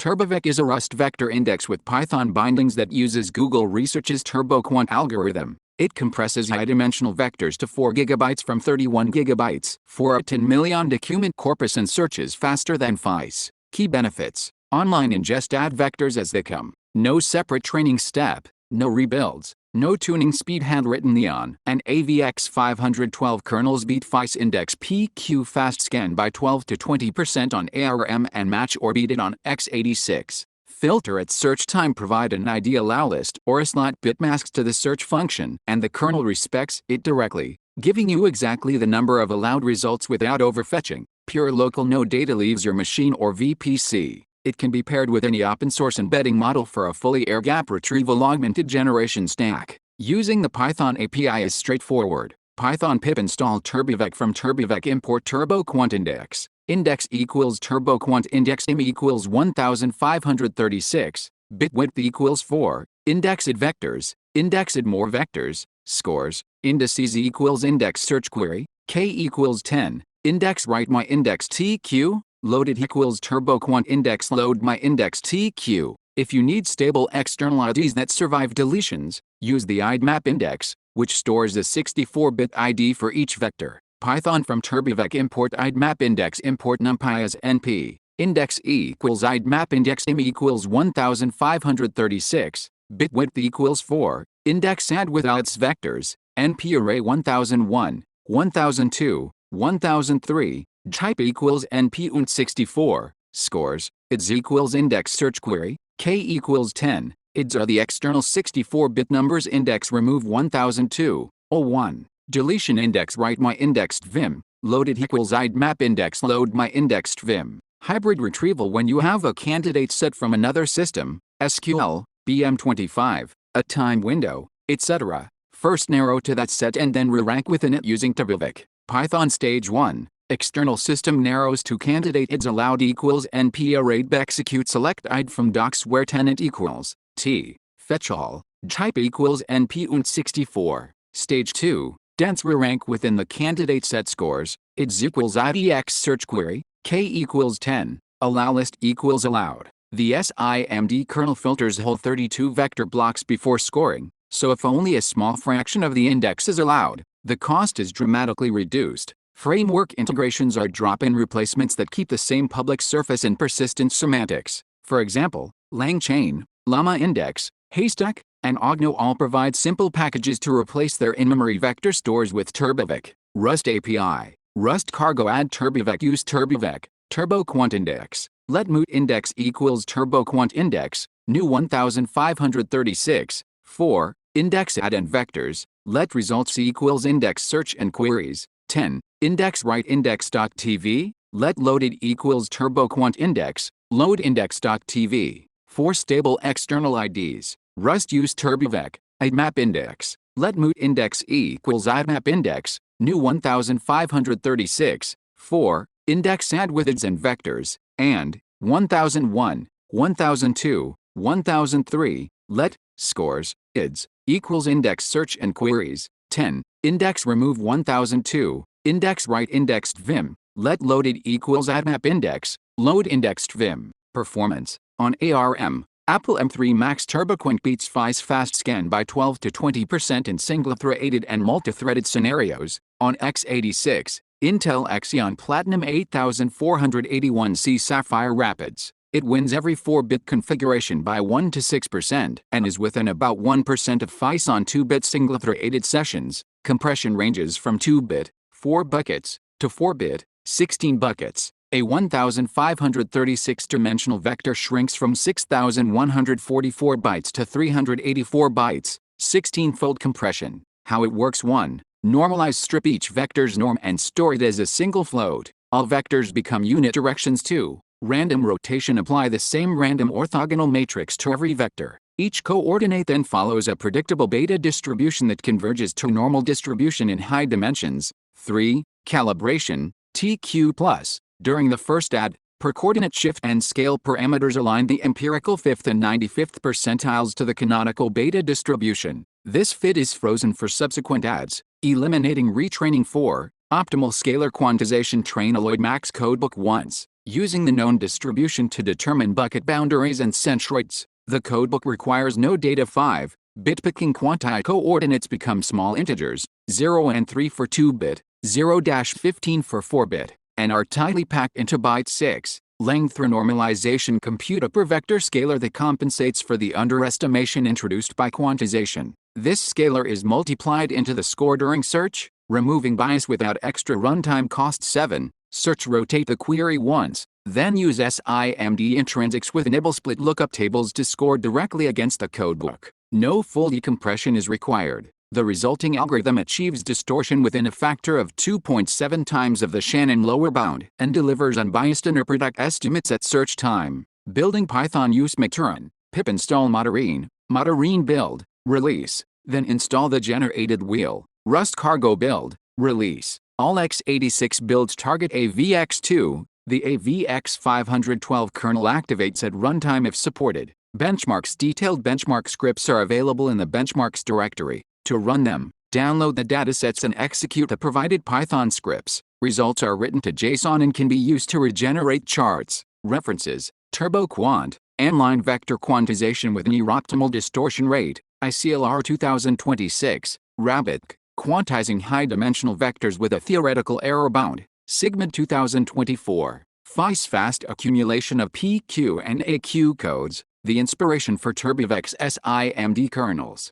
TurboVec is a Rust vector index with Python bindings that uses Google Research's TurboQuant algorithm. It compresses high-dimensional vectors to 4 GB from 31 GB for a 10 million document corpus and searches faster than FICE. Key benefits: online ingest, add vectors as they come. No separate training step. No rebuilds. No tuning speed, handwritten neon. And AVX 512 kernels beat FICE index PQ fast scan by 12 to 20% on ARM and match or beat it on x86. Filter at search time, provide an ID allow list or a slot bit masks to the search function, and the kernel respects it directly, giving you exactly the number of allowed results without overfetching. Pure local, no data leaves your machine or VPC. It can be paired with any open-source embedding model for a fully air-gap retrieval augmented generation stack. Using the Python API is straightforward. Python pip install turbovec from turbovec, import TurboQuant index. Index equals TurboQuant index im equals 1536. Bit width equals 4. Indexed vectors. Indexed more vectors. Scores. Indices equals index search query. K equals 10. Index write my index TQ. Loaded equals TurboQuant index load my index TQ. If you need stable external IDs that survive deletions, use the IDMap index, which stores a 64-bit ID for each vector. Python from turbovec, import IDMap index, import numpy as np. Index equals IDMap index im equals 1536. Bit width equals 4. Index add with its vectors. np array 1001, 1002, 1003. Type equals np und 64. Scores. IDs equals index search query. K equals 10. IDs are the external 64-bit numbers. Index remove 1002. 01. Deletion index write my indexed vim. Loaded equals IDMap index load my indexed vim. Hybrid retrieval when you have a candidate set from another system, SQL, BM25, a time window, etc. First narrow to that set and then re-rank within it using turbovec. Python stage 1. External system narrows to candidate. IDs allowed equals np array execute select id from docs where tenant equals t. Fetch all. Type equals np und 64. Stage 2. Dense re-rank within the candidate set. Scores. IDs equals idx search query. K equals 10. Allow list equals allowed. The SIMD kernel filters whole 32 vector blocks before scoring, so if only a small fraction of the index is allowed, the cost is dramatically reduced. Framework integrations are drop-in replacements that keep the same public surface and persistent semantics. For example, LangChain, Llama Index, Haystack, and Ogno all provide simple packages to replace their in-memory vector stores with turbovec. Rust API. Rust cargo add turbovec use turbovec. TurboQuant index. Let moot index equals TurboQuant index. New 1536. 4. Index add and vectors. Let results equals index search and queries. 10. Index write index.tv. Let loaded equals TurboQuant index. Load index.tv. 4. Stable external IDs. Rust use turbovec. IDMap index. Let moot index equals IDMap index. New 1536. 4. Index add with IDs and vectors. And 1001, 1002, 1003. Let scores IDs equals index search and queries. 10. Index remove 1002. Index write indexed vim. Let loaded equals IDMap index. Load indexed vim. Performance. On ARM, Apple M3 Max TurboQuant beats FICE fast scan by 12 to 20% in single-threaded and multi-threaded scenarios. On x86, Intel Xeon Platinum 8481C Sapphire Rapids. It wins every 4-bit configuration by 1 to 6% and is within about 1% of FICE on 2-bit single-threaded sessions. Compression ranges from 2-bit, 4 buckets, to 4-bit, 16 buckets. A 1536-dimensional vector shrinks from 6144 bytes to 384 bytes, 16-fold compression. How it works: 1. Normalize, strip each vector's norm and store it as a single float. All vectors become unit directions. 2. Random rotation, apply the same random orthogonal matrix to every vector. Each coordinate then follows a predictable beta distribution that converges to normal distribution in high dimensions. 3. Calibration, TQ+. During the first add, per coordinate shift and scale parameters align the empirical 5th and 95th percentiles to the canonical beta distribution. This fit is frozen for subsequent adds, eliminating retraining. 4. Optimal scalar quantization, train Alloy Max codebook once. Using the known distribution to determine bucket boundaries and centroids, the codebook requires no data 5-bit picking. Quanti coordinates become small integers, 0 and 3 for 2-bit, 0-15 for 4-bit, and are tightly packed into byte 6 length through normalization. Compute a per vector scalar that compensates for the underestimation introduced by quantization. This scalar is multiplied into the score during search, removing bias without extra runtime cost. 7. Search. Rotate the query once, then use SIMD intrinsics with nibble split lookup tables to score directly against the codebook. No full decompression is required. The resulting algorithm achieves distortion within a factor of 2.7 times of the Shannon lower bound and delivers unbiased inner product estimates at search time. Building Python. Use Maturin, pip install Motorine, build, release, then install the generated wheel, Rust cargo build, release. All x86 builds target AVX2. The AVX512 kernel activates at runtime if supported. Benchmarks. Detailed benchmark scripts are available in the benchmarks directory. To run them, download the datasets and execute the provided Python scripts. Results are written to JSON and can be used to regenerate charts. References: TurboQuant, Inline Vector Quantization with Near Optimal Distortion Rate, ICLR 2026, Rabbit, Quantizing High-Dimensional Vectors with a Theoretical Error Bound, Sigmund 2024, FICE Fast Accumulation of PQ and AQ Codes, the inspiration for turbovec SIMD kernels.